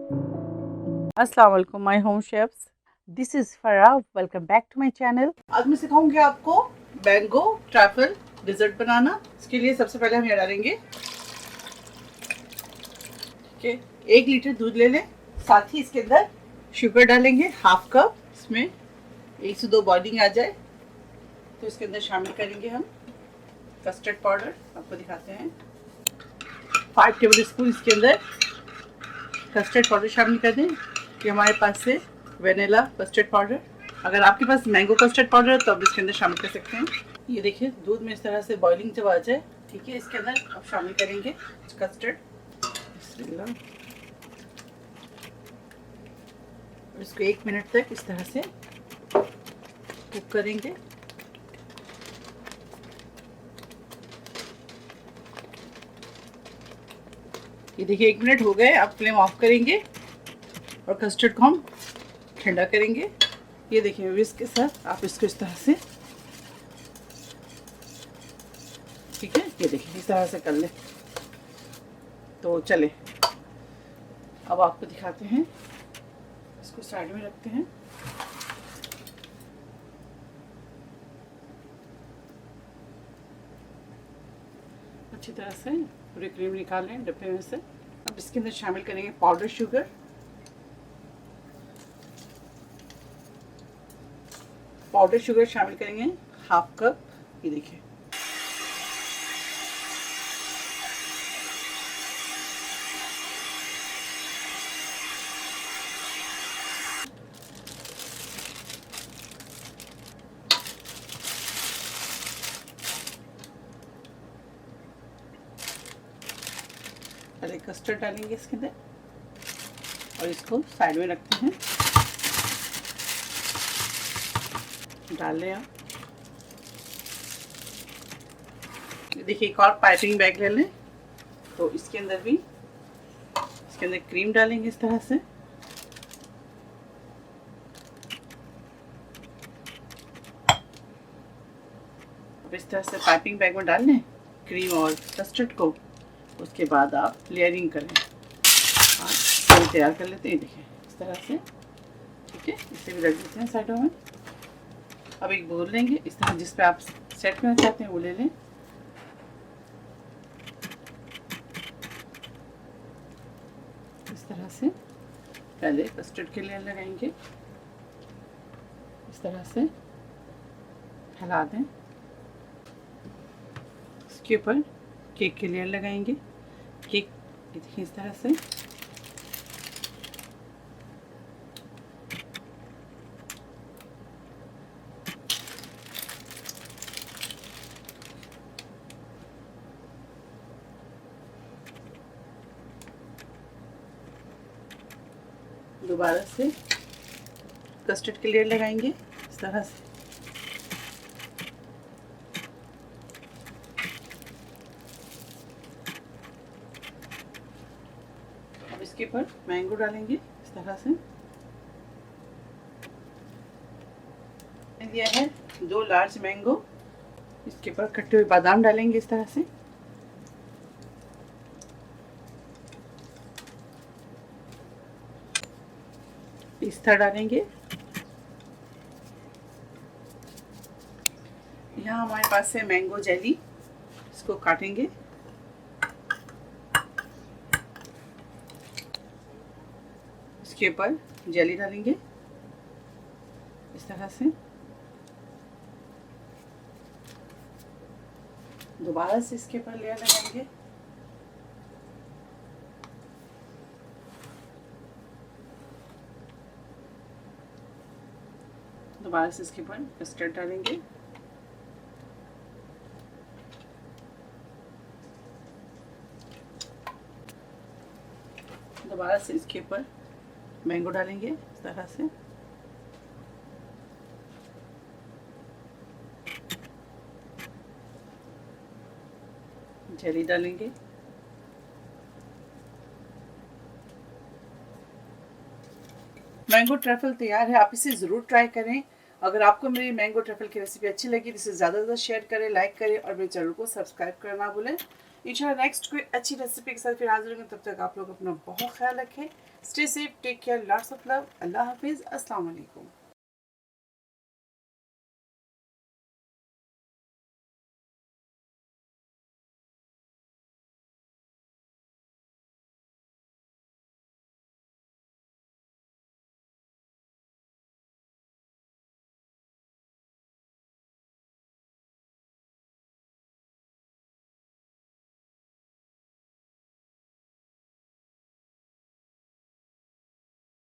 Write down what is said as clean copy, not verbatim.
अस्सलाम वालेकुम my home chefs, this is Farah. Welcome back to my channel. आज मैं सिखाऊंगी आपको मैंगो ट्रैफल डिज़र्ट बनाना। इसके लिए सबसे पहले हम ये डालेंगे कि 1 लीटर दूध ले लें, साथ ही इसके अंदर शुगर डालेंगे हाफ कप। इसमें 1 से 2 बॉइलिंग आ जाए तो इसके अंदर शामिल करेंगे हम कस्टर्ड पाउडर। आपको दिखाते हैं 5 टेबल स्पून इसके अंदर कस्टर्ड पाउडर शामिल कर दें। कि हमारे पास से वेनिला कस्टर्ड पाउडर, अगर आपके पास मैंगो कस्टर्ड पाउडर है तो आप इसके अंदर शामिल कर सकते हैं। ये देखिए दूध में इस तरह से बॉइलिंग जब आ जाए, ठीक है, इसके अंदर अब शामिल करेंगे कस्टर्ड। और इसको 1 मिनट तक इस तरह से कुक करेंगे। ये देखिए 1 मिनट हो गए, अब फ्लेम ऑफ करेंगे और कस्टर्ड को हम ठंडा करेंगे। ये देखिए विस्क के साथ आप इसको इस तरह से, ठीक है, ये देखिए इस तरह से कर ले तो चले। अब आपको दिखाते हैं, इसको साइड में रखते हैं। अच्छी तरह से पूरी क्रीम निकाल लें डब्बे में से। अब इसके अंदर शामिल करेंगे पाउडर शुगर। पाउडर शुगर शामिल करेंगे हाफ कप। ये देखिए पहले कस्टर्ड डालेंगे इसके अंदर और इसको साइड में रखते हैं। डाल लें आप। देखिए एक और पाइपिंग बैग ले लें तो इसके अंदर भी, इसके अंदर क्रीम डालेंगे इस तरह से। अब इस तरह से पाइपिंग बैग में डाल लें क्रीम और कस्टर्ड को। उसके बाद आप लेयरिंग करें। आप तैयार कर लेते हैं, देखिए इस तरह से, ठीक है। इसे भी रख देते हैं साइडों में। अब एक बोल लेंगे इस तरह, जिस पे आप सेट करना चाहते हैं वो ले लें। इस तरह से पहले कस्टर्ड के लेयर लगाएंगे, इस तरह से फैला दें। इसके ऊपर केक के लेयर लगाएंगे। केक देखिए इस तरह से। दोबारा से कस्टर्ड के लेयर लगाएंगे इस तरह से। अब इसके ऊपर मैंगो डालेंगे इस तरह से। दिया है 2 लार्ज मैंगो। इसके ऊपर कटे हुए बादाम डालेंगे इस तरह से। पिस्ता डालेंगे। यहाँ हमारे पास है मैंगो जेली, इसको काटेंगे। इसके ऊपर जेली डालेंगे इस तरह से। दोबारा से इसके ऊपर लेयर लगाएंगे। दोबारा से इसके ऊपर कस्टर्ड डालेंगे। दोबारा से इसके ऊपर मैंगो डालेंगे इस तरह से। जेली डालेंगे। मैंगो ट्रैफल तैयार है, आप इसे ज़रूर ट्राई करें। अगर आपको मेरी मैंगो ट्रफल की रेसिपी अच्छी लगी तो इसे ज़्यादा से ज़्यादा शेयर करें, लाइक करें और मेरे चैनल को सब्सक्राइब करना भूलें। इंशाल्लाह नेक्स्ट कोई अच्छी रेसिपी के साथ फिर हाजिर होंगे। तब तक आप लोग अपना बहुत ख्याल रखें। Stay safe, take care, lots of love. अल्लाह हाफिज़, अस्सलाम वालेकुम।